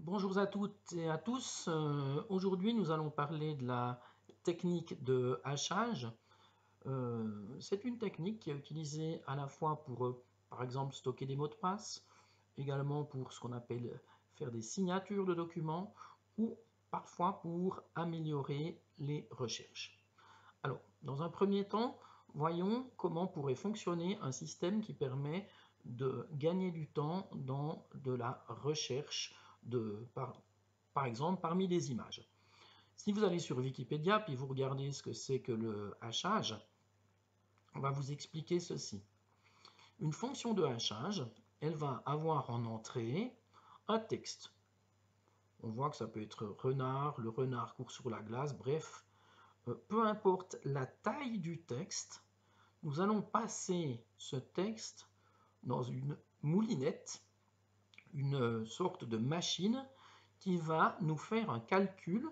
Bonjour à toutes et à tous. Aujourd'hui, nous allons parler de la technique de hachage. C'est une technique qui est utilisée à la fois pour, par exemple, stocker des mots de passe, également pour ce qu'on appelle faire des signatures de documents ou parfois pour améliorer les recherches. Alors, dans un premier temps, voyons comment pourrait fonctionner un système qui permet de gagner du temps dans de la recherche par exemple parmi les images. Si vous allez sur Wikipédia puis vous regardez ce que c'est que le hachage, on va vous expliquer ceci. Une fonction de hachage, elle va avoir en entrée un texte. On voit que ça peut être renard, le renard court sur la glace, bref, peu importe la taille du texte, nous allons passer ce texte dans une moulinette, une sorte de machine qui va nous faire un calcul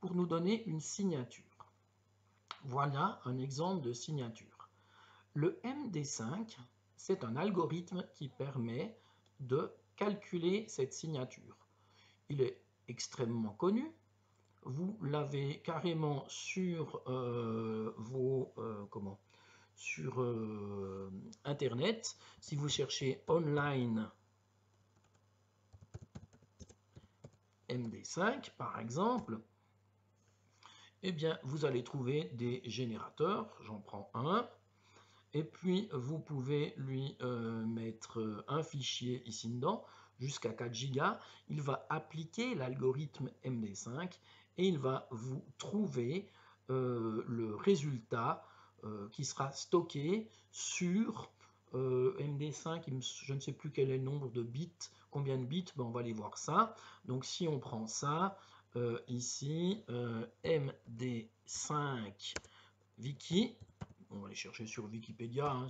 pour nous donner une signature. Voilà un exemple de signature. Le MD5, c'est un algorithme qui permet de calculer cette signature. Il est extrêmement connu. Vous l'avez carrément sur sur Internet. Si vous cherchez online MD5 par exemple, eh bien vous allez trouver des générateurs. J'en prends un. Et puis vous pouvez lui mettre un fichier ici dedans jusqu'à 4 Go. Il va appliquer l'algorithme MD5 et il va vous trouver le résultat qui sera stocké sur MD5. Je ne sais plus quel est le nombre de bits, combien de bits, ben on va aller voir ça. Donc si on prend ça, ici, MD5 Wiki, on va aller chercher sur Wikipédia, hein,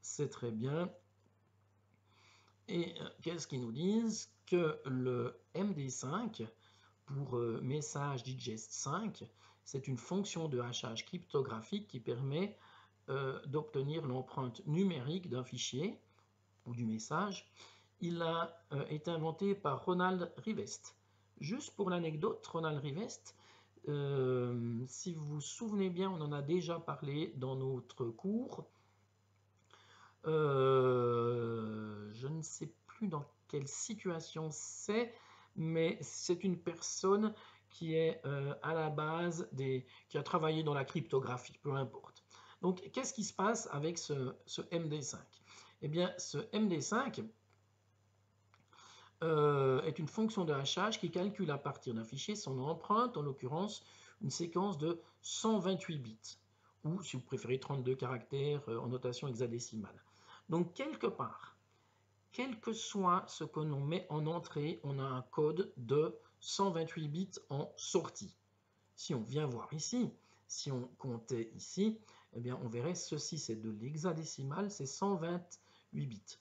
c'est très bien. Et qu'est-ce qu'ils nous disent? Que le MD5, pour message digest 5, c'est une fonction de hachage cryptographique qui permet d'obtenir l'empreinte numérique d'un fichier ou du message. Il a été inventé par Ronald Rivest. Juste pour l'anecdote, Ronald Rivest, si vous vous souvenez bien, on en a déjà parlé dans notre cours. Je ne sais plus dans quelle situation c'est, mais c'est une personne qui est à la base qui a travaillé dans la cryptographie, peu importe. Donc, qu'est-ce qui se passe avec ce MD5? Eh bien, ce MD5 est une fonction de hachage qui calcule à partir d'un fichier son empreinte, en l'occurrence une séquence de 128 bits, ou si vous préférez 32 caractères en notation hexadécimale. Donc quelque part, quel que soit ce que l'on met en entrée, on a un code de 128 bits en sortie. Si on vient voir ici, si on comptait ici, eh bien on verrait ceci, c'est de l'hexadécimal, c'est 128 bits.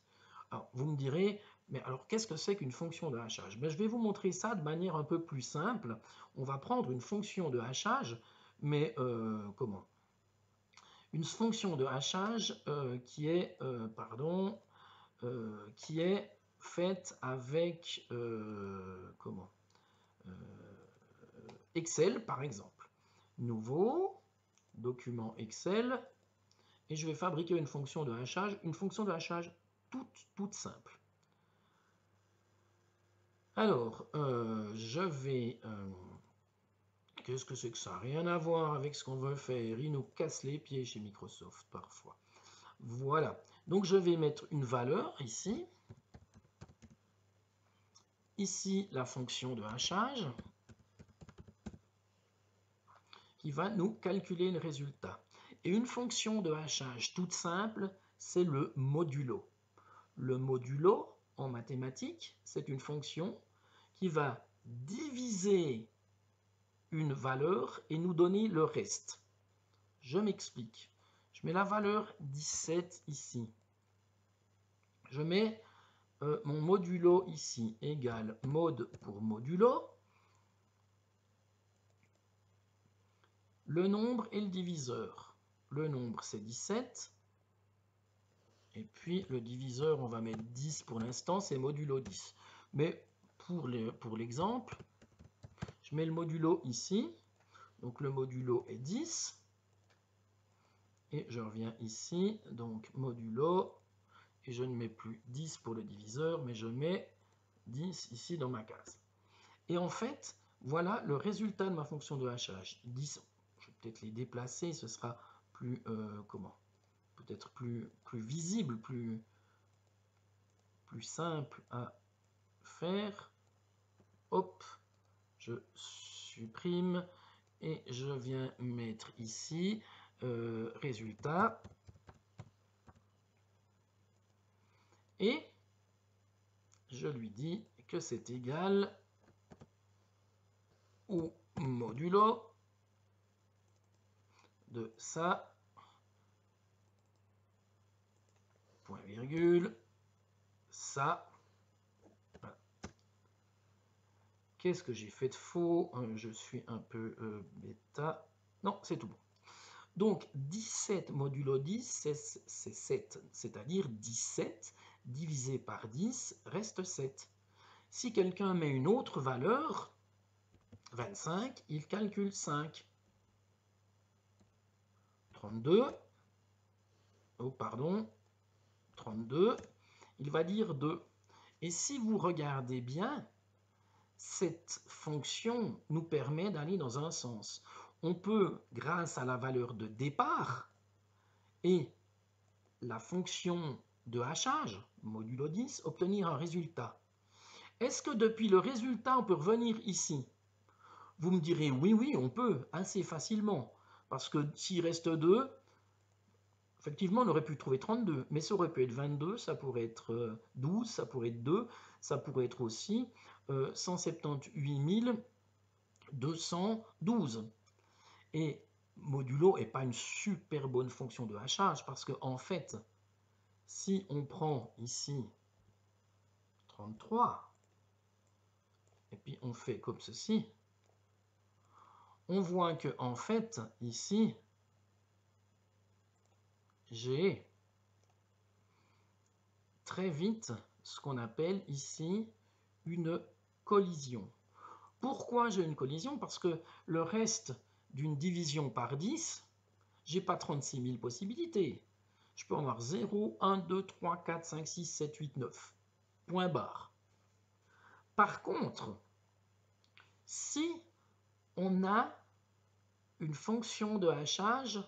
Alors, vous me direz, mais alors qu'est-ce que c'est qu'une fonction de hachage? Je vais vous montrer ça de manière un peu plus simple. On va prendre une fonction de hachage, mais comment? Une fonction de hachage qui est faite avec comment? Excel, par exemple. Nouveau, document Excel, et je vais fabriquer une fonction de hachage toute simple. Alors, je vais... qu'est-ce que c'est que ça? Rien à voir avec ce qu'on veut faire. Ils nous cassent les pieds chez Microsoft parfois. Voilà. Donc, je vais mettre une valeur ici. Ici, la fonction de hachage qui va nous calculer le résultat. Et une fonction de hachage toute simple, c'est le modulo. Le modulo, en mathématiques, c'est une fonction qui va diviser une valeur et nous donner le reste. Je m'explique. Je mets la valeur 17 ici. Je mets mon modulo ici égale mod pour modulo. Le nombre et le diviseur. Le nombre, c'est 17. Et puis, le diviseur, on va mettre 10 pour l'instant, c'est modulo 10. Mais pour l'exemple, je mets le modulo ici. Donc le modulo est 10. Et je reviens ici, donc modulo, et je ne mets plus 10 pour le diviseur, mais je mets 10 ici dans ma case. Et en fait, voilà le résultat de ma fonction de hachage. 10, je vais peut-être les déplacer, ce sera plus, peut-être plus visible, plus simple à faire. Hop, je supprime et je viens mettre ici résultat. Et je lui dis que c'est égal au modulo de ça, point virgule, ça. Voilà. Qu'est-ce que j'ai fait de faux? Je suis un peu bêta. Non, c'est tout bon. Donc 17 modulo 10, c'est 7, c'est-à-dire 17 divisé par 10 reste 7. Si quelqu'un met une autre valeur, 25, il calcule 5. 32, oh pardon, 32, il va dire 2. Et si vous regardez bien, cette fonction nous permet d'aller dans un sens. On peut, grâce à la valeur de départ et la fonction de hachage, modulo 10, obtenir un résultat. Est-ce que depuis le résultat, on peut revenir ici? Vous me direz, oui, on peut, assez facilement. Parce que s'il reste 2, effectivement, on aurait pu trouver 32, mais ça aurait pu être 22, ça pourrait être 12, ça pourrait être 2, ça pourrait être aussi 178 212. Et modulo n'est pas une super bonne fonction de hachage, parce que en fait, si on prend ici 33, et puis on fait comme ceci, on voit que en fait, ici, j'ai très vite ce qu'on appelle ici une collision. Pourquoi j'ai une collision? Parce que le reste d'une division par 10, j'ai pas 36 000 possibilités. Je peux en avoir 0, 1, 2, 3, 4, 5, 6, 7, 8, 9. Point barre. Par contre, si on a une fonction de hachage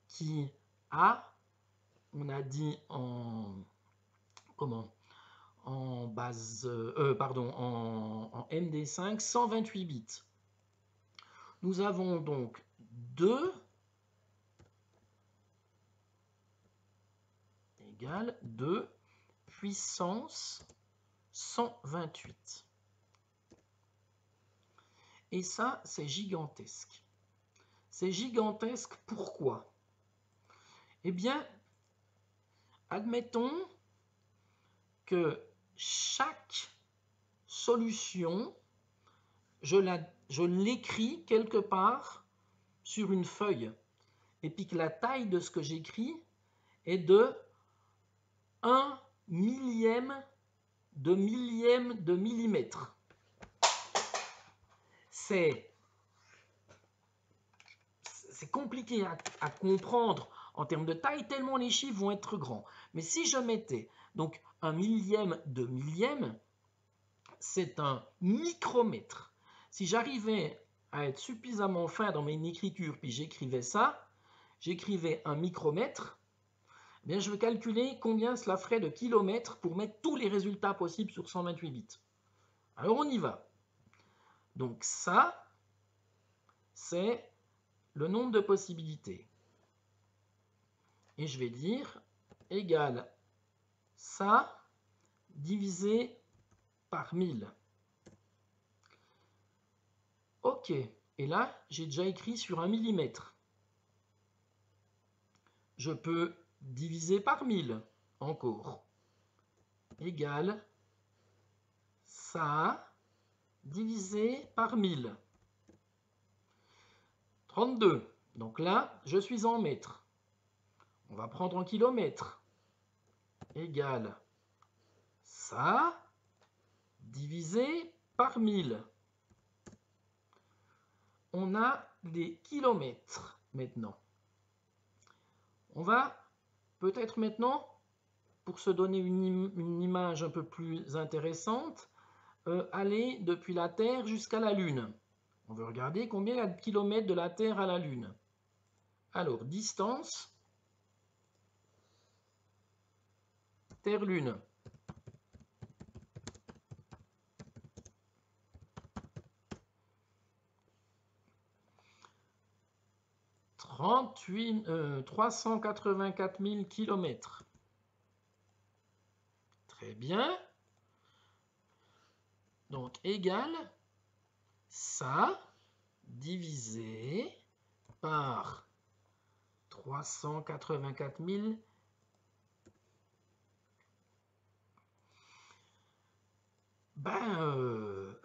qui a, on a dit en base, en MD5, 128 bits. Nous avons donc 2 égale 2 puissance 128. Et ça, c'est gigantesque. C'est gigantesque, pourquoi? Eh bien, admettons que chaque solution, je l'écris quelque part sur une feuille, et puis que la taille de ce que j'écris est de 1 millième de millimètre. C'est compliqué à comprendre en termes de taille, tellement les chiffres vont être grands. Mais si je mettais donc 1 millième de millième, c'est un micromètre. Si j'arrivais à être suffisamment fin dans mon écriture, puis j'écrivais ça, j'écrivais un micromètre, eh bien je vais calculer combien cela ferait de kilomètres pour mettre tous les résultats possibles sur 128 bits. Alors on y va. Donc ça, c'est le nombre de possibilités. Et je vais dire égal ça divisé par 1000. Ok, et là, j'ai déjà écrit sur 1 millimètre. Je peux diviser par 1000 encore. Égal ça divisé par 1000. 32. Donc là, je suis en mètres. On va prendre en kilomètres. Égal ça divisé par 1000. On a des kilomètres maintenant. On va peut-être maintenant, pour se donner une image un peu plus intéressante, aller depuis la Terre jusqu'à la Lune. On veut regarder combien il y a de kilomètres de la Terre à la Lune. Alors, distance, Terre-Lune. 384 000 kilomètres. Très bien. Donc, égale ça divisé par 384 000.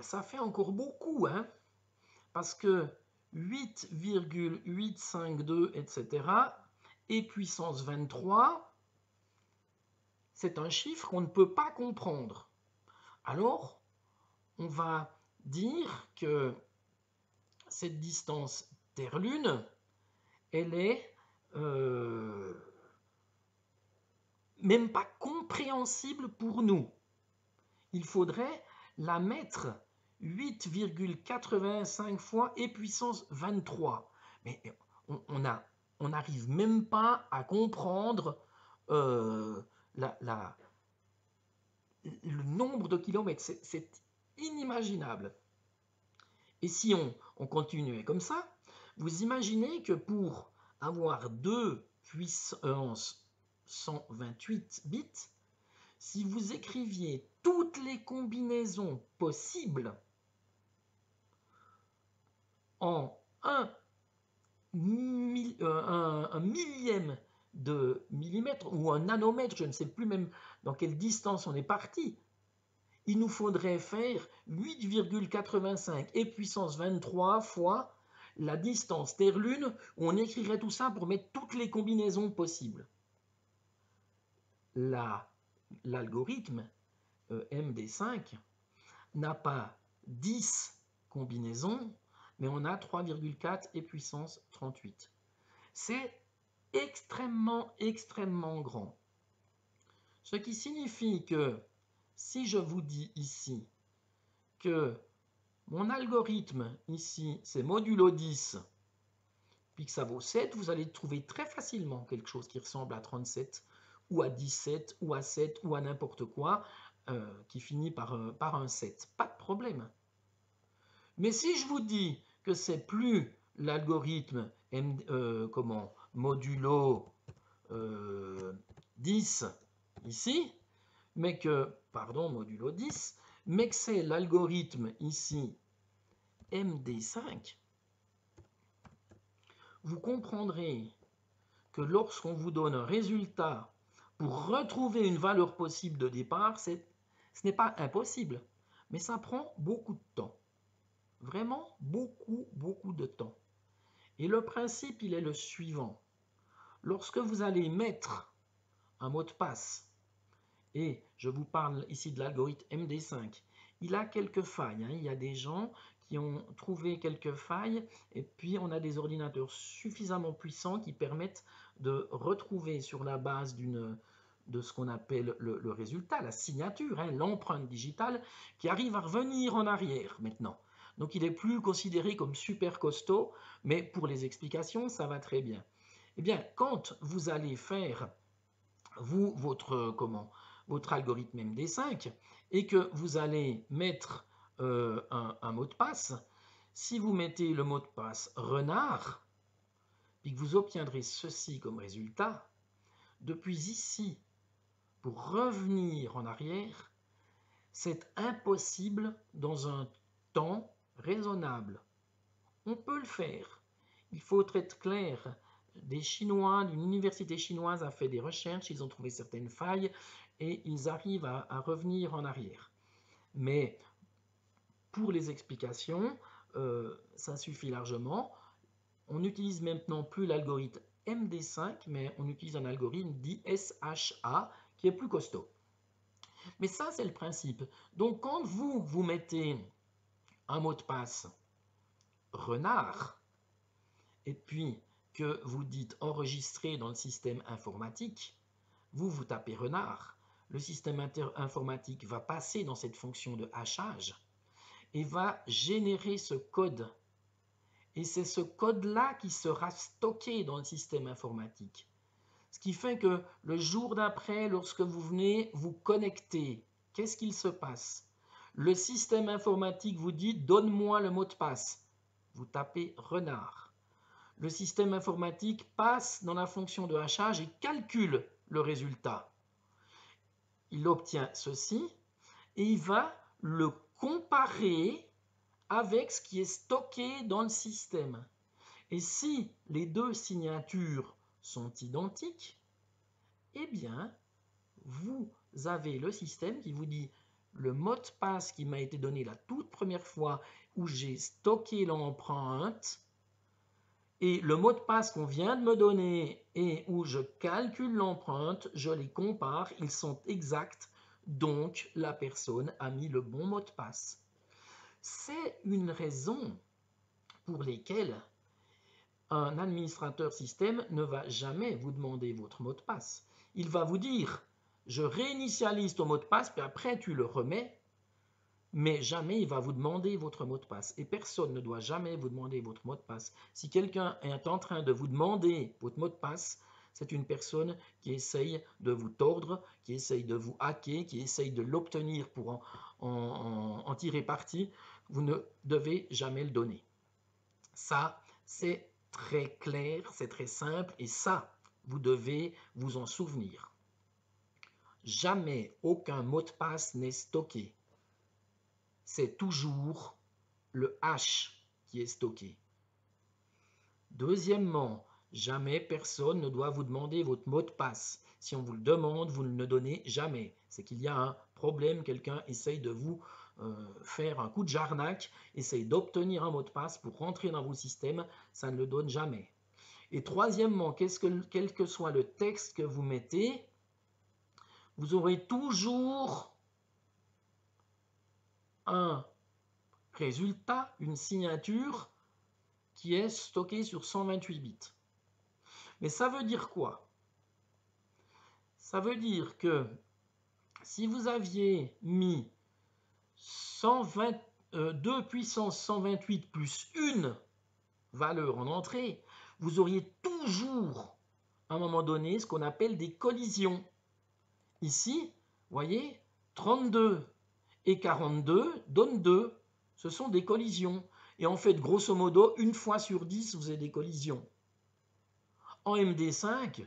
Ça fait encore beaucoup, hein, parce que 8,852, etc., et puissance 23, c'est un chiffre qu'on ne peut pas comprendre. Alors, on va dire que cette distance Terre-Lune, elle est même pas compréhensible pour nous. Il faudrait la mettre 8,85 fois et puissance 23. Mais on n'arrive même pas à comprendre le nombre de kilomètres. C'est inimaginable. Et si on continuait comme ça, vous imaginez que pour avoir 2 puissance 128 bits, si vous écriviez toutes les combinaisons possibles en un millième de millimètre ou un nanomètre, je ne sais plus même dans quelle distance on est parti, il nous faudrait faire 8,85 et puissance 23 fois la distance Terre-Lune, où on écrirait tout ça pour mettre toutes les combinaisons possibles. L'algorithme MD5 n'a pas 10 combinaisons, mais on a 3,4 et puissance 38. C'est extrêmement, extrêmement grand. Ce qui signifie que si je vous dis ici que mon algorithme ici, c'est modulo 10, puis que ça vaut 7, vous allez trouver très facilement quelque chose qui ressemble à 37, ou à 17, ou à 7, ou à n'importe quoi, qui finit par un 7. Pas de problème. Mais si je vous dis que c'est plus l'algorithme modulo 10 ici, mais que, modulo 10, mais que c'est l'algorithme ici MD5, vous comprendrez que lorsqu'on vous donne un résultat pour retrouver une valeur possible de départ, ce n'est pas impossible, mais ça prend beaucoup de temps. Vraiment beaucoup, beaucoup de temps. Et le principe, il est le suivant. Lorsque vous allez mettre un mot de passe, et je vous parle ici de l'algorithme MD5, il a quelques failles. Il y a des gens qui ont trouvé quelques failles, et puis on a des ordinateurs suffisamment puissants qui permettent de retrouver sur la base de ce qu'on appelle le résultat, la signature, l'empreinte digitale, qui arrive à revenir en arrière maintenant. Donc il n'est plus considéré comme super costaud, mais pour les explications, ça va très bien. Eh bien, quand vous allez faire, votre algorithme MD5, et que vous allez mettre un mot de passe, si vous mettez le mot de passe renard, puis que vous obtiendrez ceci comme résultat, depuis ici, pour revenir en arrière, c'est impossible dans un temps raisonnable. On peut le faire. Il faut être clair. Des Chinois, d'une université chinoise a fait des recherches, ils ont trouvé certaines failles et ils arrivent à revenir en arrière. Mais pour les explications, ça suffit largement. On n'utilise maintenant plus l'algorithme MD5, mais on utilise un algorithme dit SHA qui est plus costaud. Mais ça, c'est le principe. Donc, quand vous mettez un mot de passe renard, et puis que vous dites enregistrer dans le système informatique, vous tapez renard. Le système informatique va passer dans cette fonction de hachage et va générer ce code. Et c'est ce code-là qui sera stocké dans le système informatique. Ce qui fait que le jour d'après, lorsque vous venez vous connecter, qu'est-ce qu'il se passe? Le système informatique vous dit « Donne-moi le mot de passe ». Vous tapez « renard ». Le système informatique passe dans la fonction de hachage et calcule le résultat. Il obtient ceci et il va le comparer avec ce qui est stocké dans le système. Et si les deux signatures sont identiques, eh bien, vous avez le système qui vous dit le mot de passe qui m'a été donné la toute première fois où j'ai stocké l'empreinte et le mot de passe qu'on vient de me donner et où je calcule l'empreinte, je les compare, ils sont exacts, donc la personne a mis le bon mot de passe. C'est une raison pour laquelle un administrateur système ne va jamais vous demander votre mot de passe. Il va vous dire, je réinitialise ton mot de passe, puis après tu le remets, mais jamais il va vous demander votre mot de passe. Et personne ne doit jamais vous demander votre mot de passe. Si quelqu'un est en train de vous demander votre mot de passe, c'est une personne qui essaye de vous tordre, qui essaye de vous hacker, qui essaye de l'obtenir pour en tirer parti. Vous ne devez jamais le donner. Ça, c'est très clair, c'est très simple et ça, vous devez vous en souvenir. Jamais aucun mot de passe n'est stocké. C'est toujours le hash qui est stocké. Deuxièmement, jamais personne ne doit vous demander votre mot de passe. Si on vous le demande, vous ne le donnez jamais. C'est qu'il y a un problème, quelqu'un essaye de vous faire un coup de jarnac, essaye d'obtenir un mot de passe pour rentrer dans vos systèmes, ça ne le donne jamais. Et troisièmement, quel que soit le texte que vous mettez, vous aurez toujours un résultat, une signature qui est stockée sur 128 bits. Mais ça veut dire quoi? Ça veut dire que si vous aviez mis 2 puissance 128 plus une valeur en entrée, vous auriez toujours, à un moment donné, ce qu'on appelle des collisions. Ici, vous voyez, 32 et 42 donnent 2. Ce sont des collisions. Et en fait, grosso modo, une fois sur 10, vous avez des collisions. En MD5,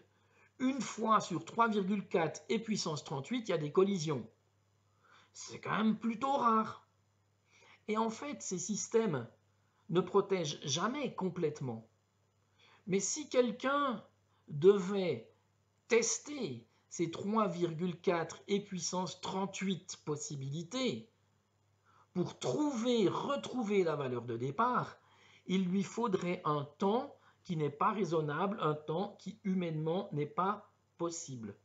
une fois sur 3,4 et puissance 38, il y a des collisions. C'est quand même plutôt rare. Et en fait, ces systèmes ne protègent jamais complètement. Mais si quelqu'un devait tester ces 3,4 et puissance 38 possibilités pour retrouver la valeur de départ, il lui faudrait un temps qui n'est pas raisonnable, un temps qui humainement n'est pas possible.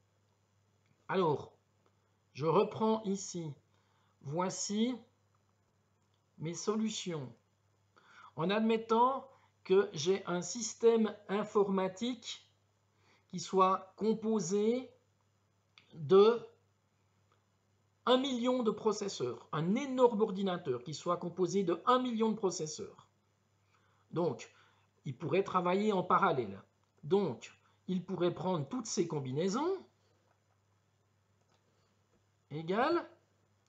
Alors, je reprends ici. Voici mes solutions. En admettant que j'ai un système informatique qui soit composé de 1 million de processeurs, un énorme ordinateur qui soit composé de 1 million de processeurs. Donc, il pourrait travailler en parallèle. Donc, il pourrait prendre toutes ces combinaisons égale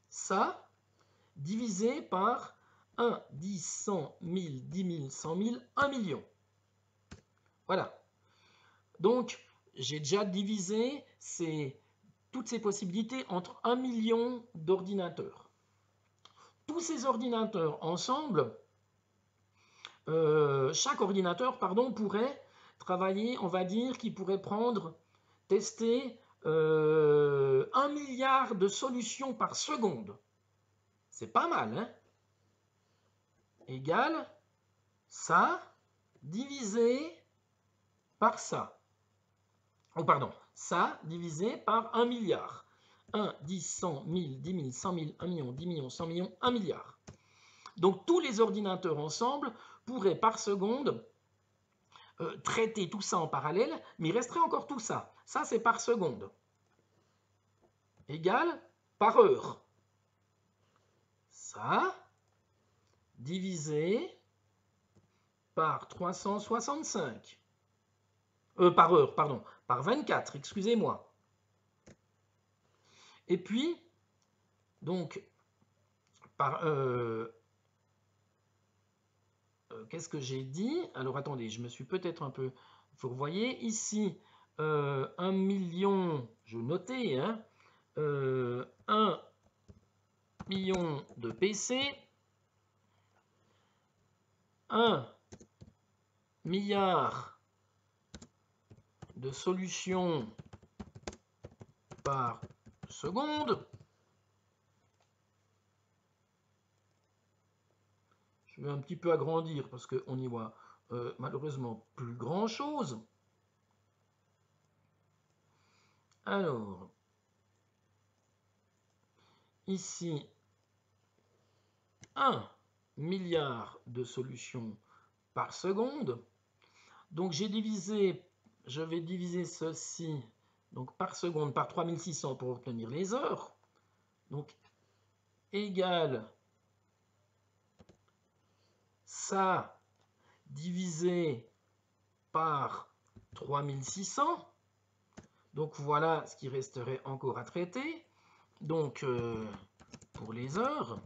ça divisé par 1, 10, 100, 1000, 10 000, 100 000, 1 million. Voilà. Donc, j'ai déjà divisé toutes ces possibilités entre 1 million d'ordinateurs. Tous ces ordinateurs ensemble, chaque ordinateur, pourrait travailler, on va dire qu'il pourrait tester 1 milliard de solutions par seconde. C'est pas mal, hein? Égale ça divisé par ça. Oh, pardon, ça divisé par 1 milliard. 1, 10, 100, 1000, 10 000, 100 000, 1 million, 10 millions, 100 millions, 1 milliard. Donc tous les ordinateurs ensemble pourraient par seconde traiter tout ça en parallèle, mais il resterait encore tout ça. Ça, c'est par seconde. Égal par heure. Ça, divisé par 365. Par heure, pardon. Par 24, excusez-moi. Et puis, donc, par... qu'est-ce que j'ai dit? Alors, attendez, je me suis peut-être un peu... Vous voyez, ici, 1 million, je notais, hein, 1 million de PC, 1 milliard de solutions par seconde. Je vais un petit peu agrandir parce qu'on n'y voit malheureusement plus grand chose. Alors, ici, 1 milliard de solutions par seconde. Donc j'ai divisé, je vais diviser ceci donc par seconde par 3600 pour obtenir les heures. Donc égal ça divisé par 3600. Donc voilà ce qui resterait encore à traiter. Donc pour les heures,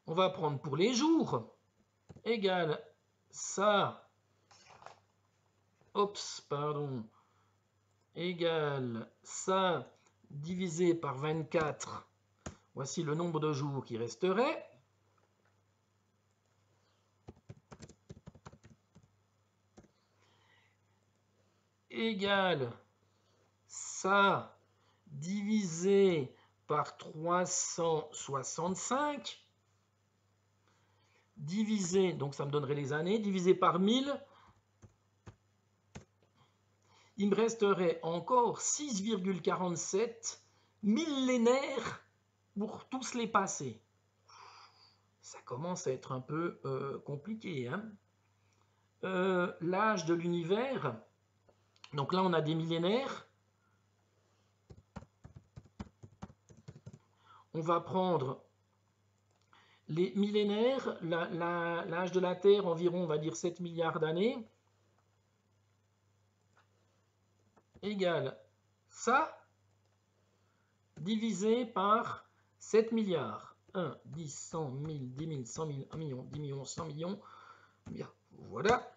on va prendre pour les jours égal ça, pardon, égal ça divisé par 24. Voici le nombre de jours qui resterait. Égal ça divisé par 365 divisé, donc ça me donnerait les années, divisé par 1000, il me resterait encore 6,47 millénaires pour tous les passer. Ça commence à être un peu compliqué, hein. L'âge de l'univers, donc là on a des millénaires. On va prendre les millénaires, l'âge de la Terre, environ, on va dire 7 milliards d'années, égale ça, divisé par 7 milliards. 1, 10, 100, 1000, 10 000, 100 000, 1 million, 10 millions, 100 millions. Bien, voilà.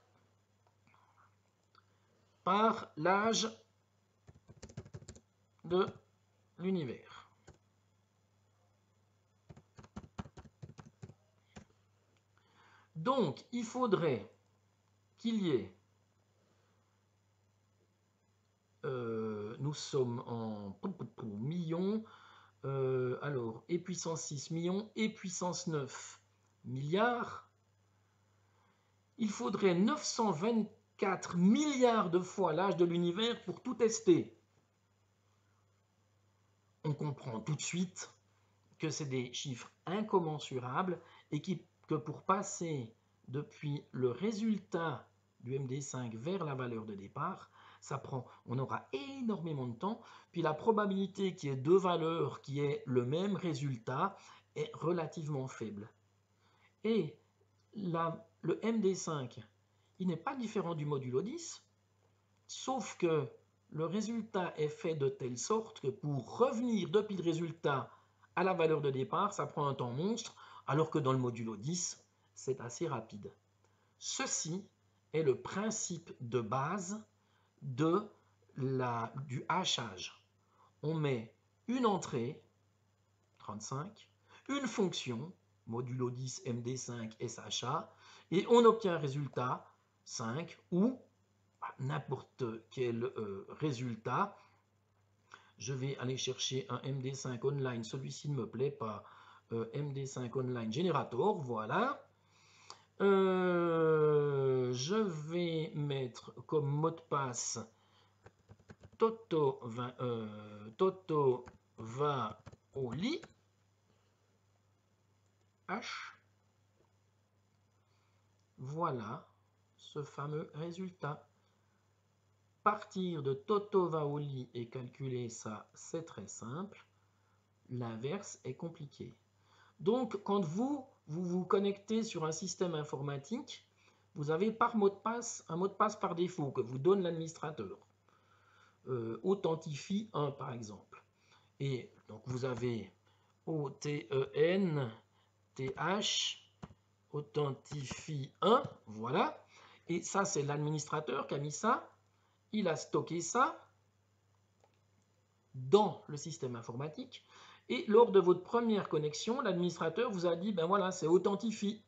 Par l'âge de l'univers. Donc, il faudrait qu'il y ait, nous sommes en millions, alors, et puissance 6 millions, et puissance 9 milliards. Il faudrait 924 milliards de fois l'âge de l'univers pour tout tester. On comprend tout de suite que c'est des chiffres incommensurables et que pour passer depuis le résultat du MD5 vers la valeur de départ, on aura énormément de temps, puis la probabilité qu'il y ait deux valeurs qui aient le même résultat est relativement faible. Et le MD5, il n'est pas différent du modulo 10, sauf que le résultat est fait de telle sorte que pour revenir depuis le résultat à la valeur de départ, ça prend un temps monstre, alors que dans le modulo 10, c'est assez rapide. Ceci est le principe de base du hachage. On met une entrée, 35, une fonction, modulo 10 MD5 SHA, et on obtient un résultat 5 ou n'importe quel résultat. Je vais aller chercher un MD5 online, celui-ci ne me plaît pas, MD5 online Generator, voilà. Je vais mettre comme mot de passe Toto va au lit. H. Voilà ce fameux résultat. Partir de Toto va au lit et calculer ça, c'est très simple. L'inverse est compliqué. Donc, quand vous vous connectez sur un système informatique, vous avez par mot de passe un mot de passe par défaut que vous donne l'administrateur. Authentifie 1 par exemple. Et donc vous avez O-T-E-N-T-H, authentifie 1, voilà. Et ça, c'est l'administrateur qui a mis ça. Il a stocké ça dans le système informatique. Et lors de votre première connexion, l'administrateur vous a dit, ben voilà, c'est authentifie.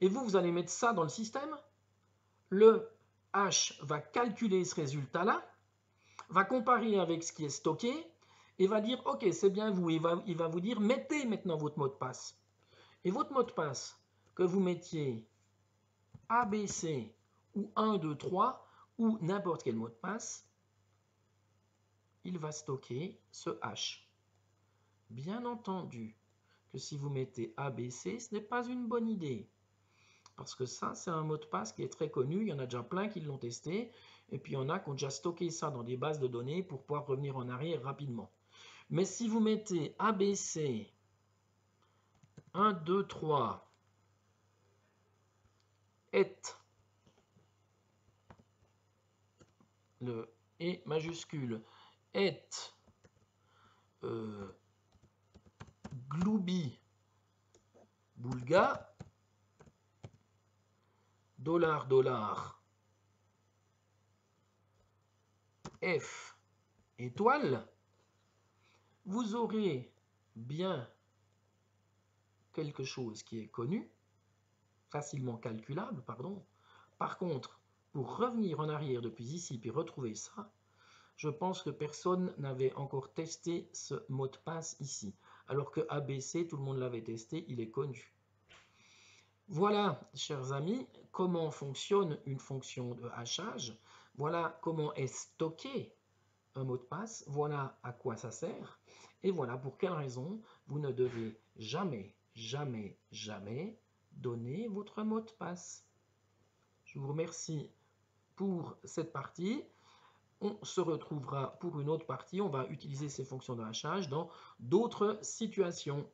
Et vous allez mettre ça dans le système. Le H va calculer ce résultat-là, va comparer avec ce qui est stocké, et va dire, ok, c'est bien vous. Il va vous dire, mettez maintenant votre mot de passe. Et votre mot de passe, que vous mettiez ABC ou 1, 2, 3, ou n'importe quel mot de passe, il va stocker ce H. Bien entendu que si vous mettez ABC, ce n'est pas une bonne idée. Parce que ça, c'est un mot de passe qui est très connu. Il y en a déjà plein qui l'ont testé. Et puis, il y en a qui ont déjà stocké ça dans des bases de données pour pouvoir revenir en arrière rapidement. Mais si vous mettez ABC 1, 2, 3 et le E majuscule et Gloubi Boulga $$ F étoile, vous aurez bien quelque chose qui est connu, facilement calculable, pardon. Par contre, pour revenir en arrière depuis ici puis retrouver ça, je pense que personne n'avait encore testé ce mot de passe ici. Alors que ABC, tout le monde l'avait testé, il est connu. Voilà, chers amis, comment fonctionne une fonction de hachage. Voilà comment est stocké un mot de passe. Voilà à quoi ça sert. Et voilà pour quelle raison vous ne devez jamais, jamais, jamais donner votre mot de passe. Je vous remercie pour cette partie. On se retrouvera pour une autre partie. On va utiliser ces fonctions de hachage dans d'autres situations.